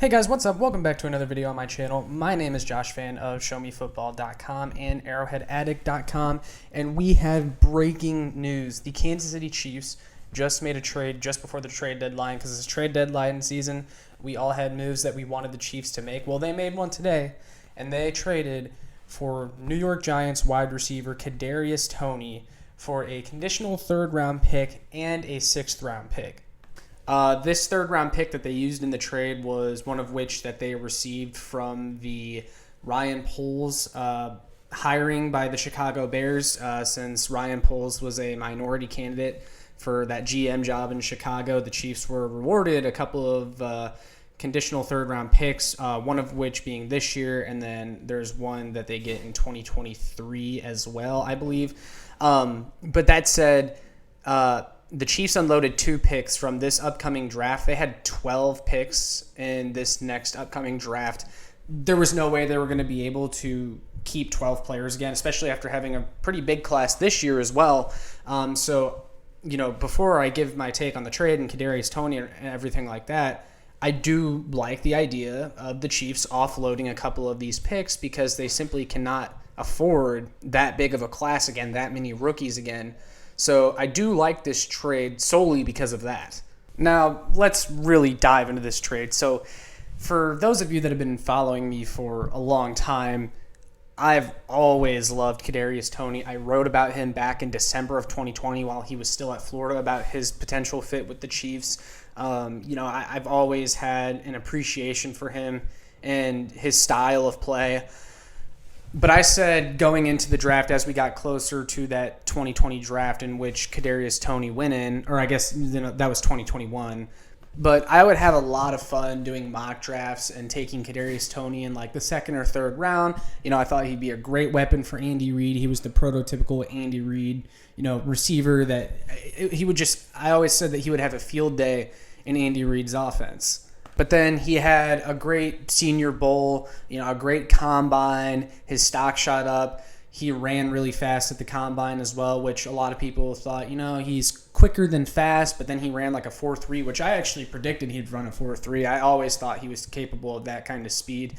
Hey guys, what's up? Welcome back to another video on my channel. My name is Josh Fan of ShowMeFootball.com and ArrowheadAddict.com, and we have breaking news. The Kansas City Chiefs just made a trade just before the trade deadline because it's trade deadline season. We all had moves that we wanted the Chiefs to make. Well, they made one today, and they traded for New York Giants wide receiver Kadarius Toney for a conditional third-round pick and a sixth-round pick. This third-round pick that they used in the trade was one of which that they received from the Ryan Poles hiring by the Chicago Bears, since Ryan Poles was a minority candidate for that GM job in Chicago. The Chiefs were rewarded a couple of conditional third-round picks, one of which being this year, and then there's one that they get in 2023 as well, I believe. But that said, the Chiefs unloaded 2 picks from this upcoming draft. They had 12 picks in this next upcoming draft. There was no way they were going to be able to keep 12 players again, especially after having a pretty big class this year as well. Before I give my take on the trade and Kadarius Toney and everything like that, I do like the idea of the Chiefs offloading a couple of these picks because they simply cannot afford that big of a class again, that many rookies again. So I do like this trade solely because of that. Now, let's really dive into this trade. So for those of you that have been following me for a long time, I've always loved Kadarius Toney. I wrote about him back in December of 2020 while he was still at Florida about his potential fit with the Chiefs. I've always had an appreciation for him and his style of play. But I said going into the draft, as we got closer to that 2020 draft in which Kadarius Toney went in, or I guess that was 2021, but I would have a lot of fun doing mock drafts and taking Kadarius Toney in like the second or third round. I thought he'd be a great weapon for Andy Reid. He was the prototypical Andy Reid, receiver that I always said that he would have a field day in Andy Reid's offense. But then he had a great Senior Bowl, a great combine. His stock shot up. He ran really fast at the combine as well, which a lot of people thought, he's quicker than fast, but then he ran like a 4.3, which I actually predicted he'd run a 4.3. I always thought he was capable of that kind of speed,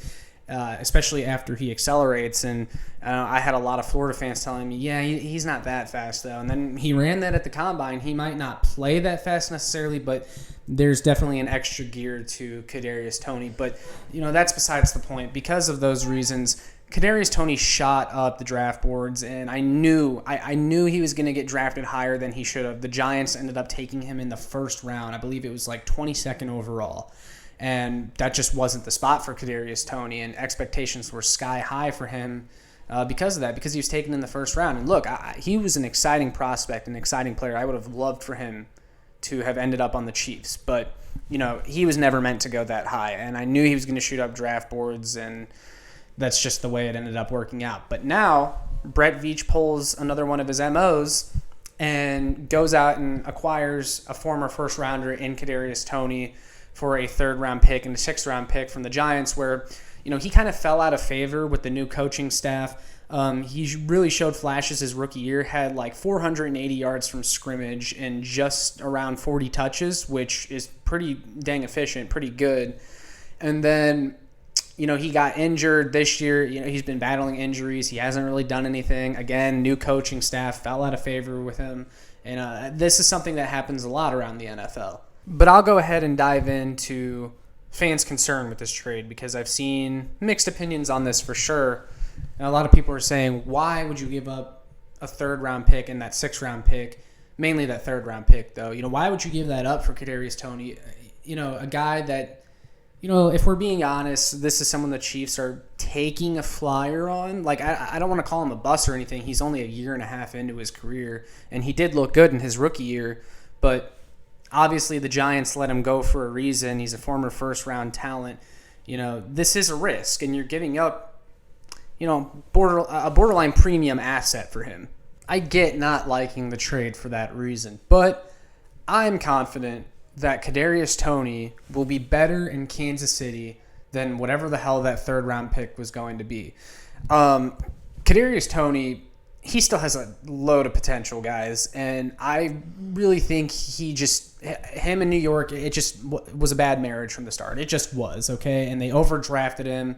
especially after he accelerates. And I had a lot of Florida fans telling me, yeah, he's not that fast, though. And then he ran that at the combine. He might not play that fast necessarily, but there's definitely an extra gear to Kadarius Toney. But, that's besides the point. Because of those reasons, Kadarius Toney shot up the draft boards, and I knew he was going to get drafted higher than he should have. The Giants ended up taking him in the first round. I believe it was like 22nd overall. And that just wasn't the spot for Kadarius Toney, and expectations were sky high for him because of that, because he was taken in the first round. And look, he was an exciting prospect, an exciting player. I would have loved for him to have ended up on the Chiefs, but he was never meant to go that high, and I knew he was going to shoot up draft boards, and that's just the way it ended up working out. But now Brett Veach pulls another one of his MOs and goes out and acquires a former first rounder in Kadarius Toney for a third-round pick and a sixth-round pick from the Giants, where he kind of fell out of favor with the new coaching staff. He really showed flashes his rookie year, had like 480 yards from scrimmage and just around 40 touches, which is pretty dang efficient, pretty good. And then, he got injured this year. He's been battling injuries. He hasn't really done anything. Again, new coaching staff fell out of favor with him. And this is something that happens a lot around the NFL. But I'll go ahead and dive into fans' concern with this trade because I've seen mixed opinions on this for sure. And a lot of people are saying, why would you give up a third-round pick and that sixth-round pick, mainly that third-round pick, though? Why would you give that up for Kadarius Toney? A guy that, if we're being honest, this is someone the Chiefs are taking a flyer on. Like, I don't want to call him a bust or anything. He's only a year and a half into his career, and he did look good in his rookie year. But obviously the Giants let him go for a reason. He's a former first-round talent. This is a risk, and you're giving up a borderline premium asset for him. I get not liking the trade for that reason, but I'm confident that Kadarius Toney will be better in Kansas City than whatever the hell that third-round pick was going to be. Kadarius Toney, he still has a load of potential, guys. And I really think him in New York, it just was a bad marriage from the start. It just was, okay? And they overdrafted him,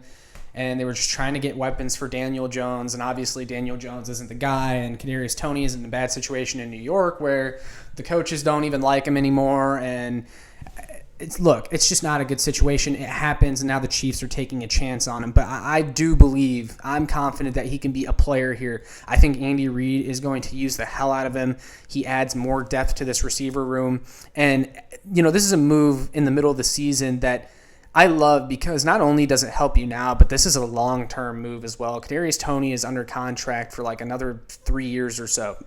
and they were just trying to get weapons for Daniel Jones. And obviously Daniel Jones isn't the guy, and Kadarius Toney is in a bad situation in New York where the coaches don't even like him anymore. And it's just not a good situation. It happens, and now the Chiefs are taking a chance on him. But I do believe, I'm confident that he can be a player here. I think Andy Reid is going to use the hell out of him. He adds more depth to this receiver room. And, this is a move in the middle of the season that I love because not only does it help you now, but this is a long-term move as well. Kadarius Toney is under contract for like another 3 years or so.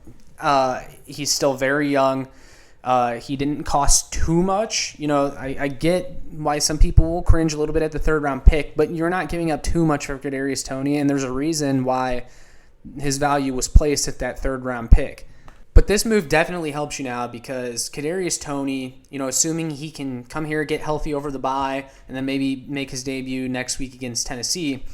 He's still very young. He didn't cost too much. I get why some people will cringe a little bit at the third-round pick, but you're not giving up too much for Kadarius Toney, and there's a reason why his value was placed at that third-round pick. But this move definitely helps you now because Kadarius Toney, assuming he can come here, get healthy over the bye, and then maybe make his debut next week against Tennessee,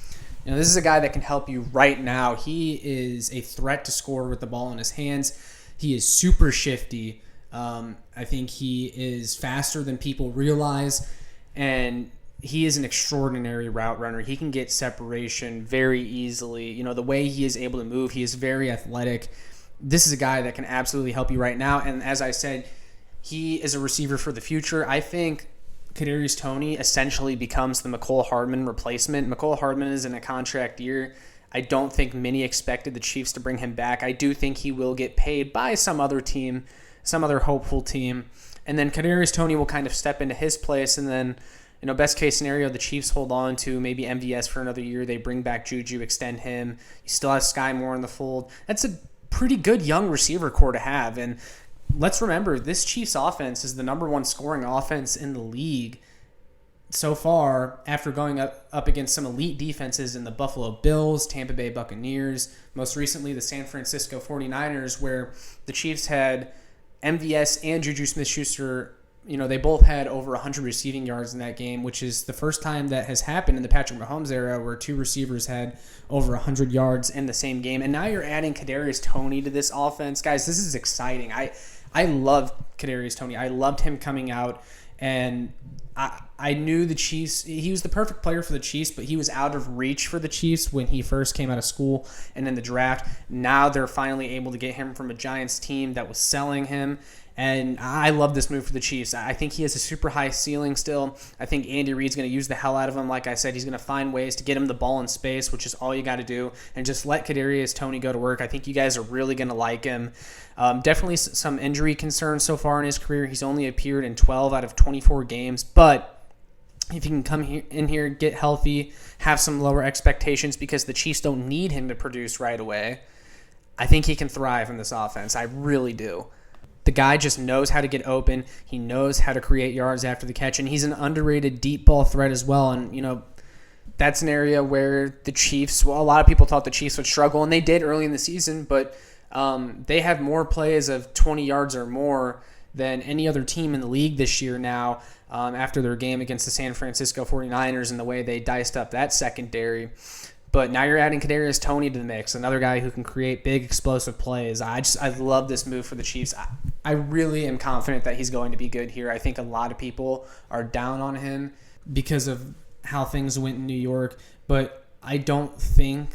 this is a guy that can help you right now. He is a threat to score with the ball in his hands. He is super shifty. I think he is faster than people realize, and he is an extraordinary route runner. He can get separation very easily. The way he is able to move, he is very athletic. This is a guy that can absolutely help you right now, and as I said, he is a receiver for the future. I think Kadarius Toney essentially becomes the McCole Hardman replacement. McCole Hardman is in a contract year. I don't think many expected the Chiefs to bring him back. I do think he will get paid by some other team, some other hopeful team. And then Kadarius Toney will kind of step into his place. And then, best case scenario, the Chiefs hold on to maybe MVS for another year. They bring back Juju, extend him. You still have Sky Moore in the fold. That's a pretty good young receiver core to have. And let's remember, this Chiefs offense is the number one scoring offense in the league so far after going up against some elite defenses in the Buffalo Bills, Tampa Bay Buccaneers, most recently the San Francisco 49ers, where the Chiefs had MVS and Juju Smith-Schuster, they both had over 100 receiving yards in that game, which is the first time that has happened in the Patrick Mahomes era where two receivers had over 100 yards in the same game. And now you're adding Kadarius Toney to this offense. Guys, this is exciting. I love Kadarius Toney. I loved him coming out, and I knew the Chiefs, he was the perfect player for the Chiefs, but he was out of reach for the Chiefs when he first came out of school and in the draft. Now they're finally able to get him from a Giants team that was selling him, and I love this move for the Chiefs. I think he has a super high ceiling still. I think Andy Reid's going to use the hell out of him. Like I said, he's going to find ways to get him the ball in space, which is all you got to do, and just let Kadarius Toney go to work. I think you guys are really going to like him. Definitely some injury concerns so far in his career. He's only appeared in 12 out of 24 games, but if he can come in here, get healthy, have some lower expectations because the Chiefs don't need him to produce right away, I think he can thrive in this offense. I really do. The guy just knows how to get open. He knows how to create yards after the catch, and he's an underrated deep ball threat as well. And, that's an area where the Chiefs, a lot of people thought the Chiefs would struggle, and they did early in the season, but they have more plays of 20 yards or more than any other team in the league this year now after their game against the San Francisco 49ers and the way they diced up that secondary. But now you're adding Kadarius Toney to the mix, another guy who can create big, explosive plays. I love this move for the Chiefs. I really am confident that he's going to be good here. I think a lot of people are down on him because of how things went in New York, but I don't think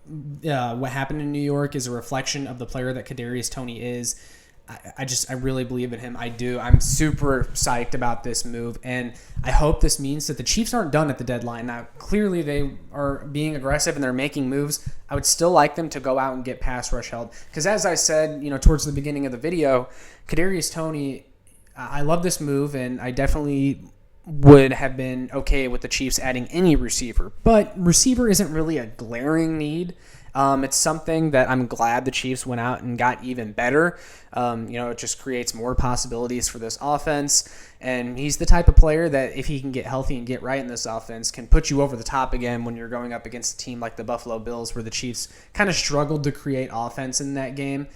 what happened in New York is a reflection of the player that Kadarius Toney is. I really believe in him. I do. I'm super psyched about this move, and I hope this means that the Chiefs aren't done at the deadline. Now, clearly they are being aggressive and they're making moves. I would still like them to go out and get pass rush help because, as I said, towards the beginning of the video, Kadarius Toney, I love this move, and I definitely would have been okay with the Chiefs adding any receiver, but receiver isn't really a glaring need. It's something that I'm glad the Chiefs went out and got even better. It just creates more possibilities for this offense. And he's the type of player that if he can get healthy and get right in this offense, can put you over the top again when you're going up against a team like the Buffalo Bills, where the Chiefs kind of struggled to create offense in that game.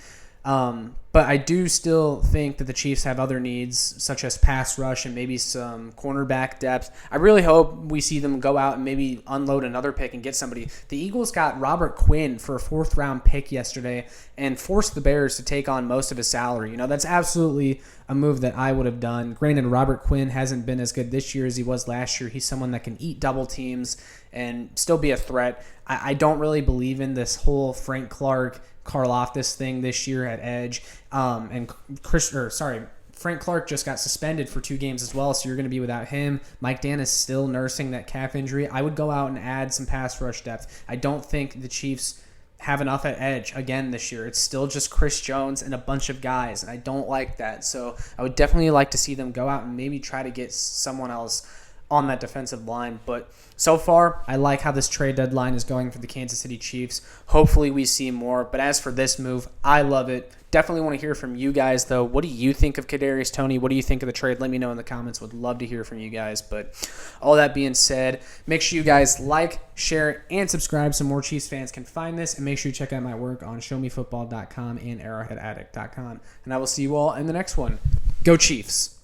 But But I do still think that the Chiefs have other needs, such as pass rush and maybe some cornerback depth. I really hope we see them go out and maybe unload another pick and get somebody. The Eagles got Robert Quinn for a 4th-round pick yesterday and forced the Bears to take on most of his salary. That's absolutely a move that I would have done. Granted, Robert Quinn hasn't been as good this year as he was last year. He's someone that can eat double teams and still be a threat. I don't really believe in this whole Frank Clark, Karlaftis thing this year at edge. Frank Clark just got suspended for 2 games as well, so you're going to be without him. Mike Dan is still nursing that calf injury. I would go out and add some pass rush depth. I don't think the Chiefs have enough at edge again this year. It's still just Chris Jones and a bunch of guys, and I don't like that. So I would definitely like to see them go out and maybe try to get someone else on that defensive line. But so far, I like how this trade deadline is going for the Kansas City Chiefs. Hopefully we see more. But as for this move, I love it. Definitely want to hear from you guys, though. What do you think of Kadarius Toney? What do you think of the trade? Let me know in the comments. Would love to hear from you guys. But all that being said, make sure you guys like, share, and subscribe so more Chiefs fans can find this. And make sure you check out my work on showmefootball.com and arrowheadaddict.com. And I will see you all in the next one. Go Chiefs!